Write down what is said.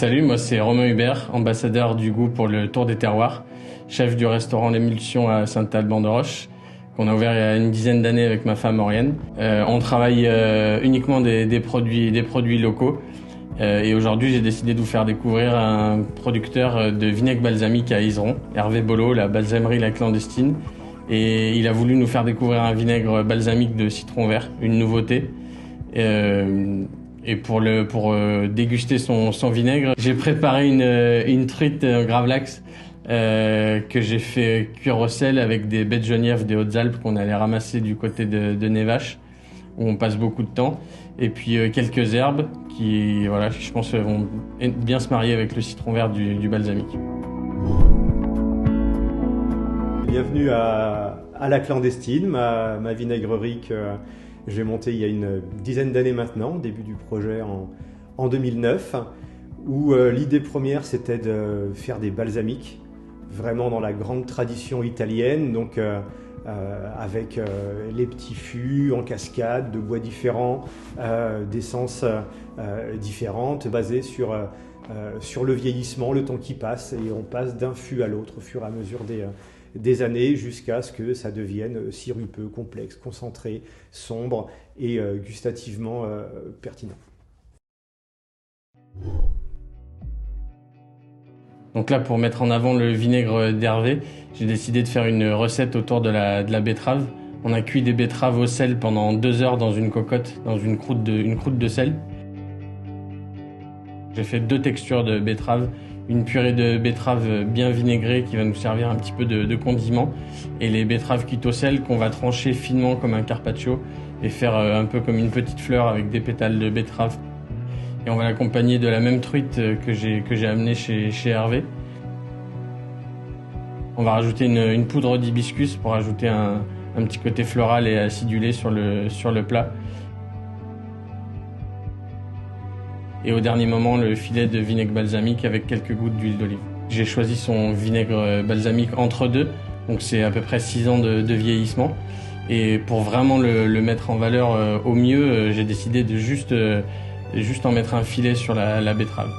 Salut, moi c'est Romain Hubert, ambassadeur du goût pour le Tour des Terroirs, chef du restaurant L'Émulsion à Saint-Alban-de-Roche, qu'on a ouvert il y a une dizaine d'années avec ma femme Oriane. On travaille uniquement des produits locaux. Et aujourd'hui, j'ai décidé de vous faire découvrir un producteur de vinaigre balsamique à Izeron, Hervé Bollot, la balsamerie La Clandestine. Et il a voulu nous faire découvrir un vinaigre balsamique de citron vert, une nouveauté. Et pour déguster son vinaigre, j'ai préparé une truite gravlax que j'ai fait cuire au sel avec des baies de genièvre des Hautes-Alpes qu'on allait ramasser du côté de Névache, où on passe beaucoup de temps. Et puis quelques herbes qui, voilà, je pense, vont bien se marier avec le citron vert du balsamique. Bienvenue à La Clandestine, ma vinaigrerie que j'ai montée il y a une dizaine d'années maintenant, début du projet en 2009, où l'idée première c'était de faire des balsamiques, vraiment dans la grande tradition italienne, donc avec les petits fûts en cascade, de bois différents, d'essences différentes, basées sur le vieillissement, le temps qui passe, et on passe d'un fût à l'autre au fur et à mesure des années jusqu'à ce que ça devienne sirupeux, complexe, concentré, sombre et gustativement pertinent. Donc là, pour mettre en avant le vinaigre d'Hervé, j'ai décidé de faire une recette autour de la betterave. On a cuit des betteraves au sel pendant 2 heures dans une cocotte, dans une croûte de sel. J'ai fait 2 textures de betterave, une purée de betterave bien vinaigrée qui va nous servir un petit peu de condiment, et les betteraves cuites au sel qu'on va trancher finement comme un carpaccio et faire un peu comme une petite fleur avec des pétales de betterave. Et on va l'accompagner de la même truite que j'ai amenée chez Hervé. On va rajouter une poudre d'hibiscus pour ajouter un petit côté floral et acidulé sur le plat. Et au dernier moment, le filet de vinaigre balsamique avec quelques gouttes d'huile d'olive. J'ai choisi son vinaigre balsamique entre deux, donc c'est à peu près 6 ans de vieillissement. Et pour vraiment le mettre en valeur au mieux, j'ai décidé de juste en mettre un filet sur la betterave.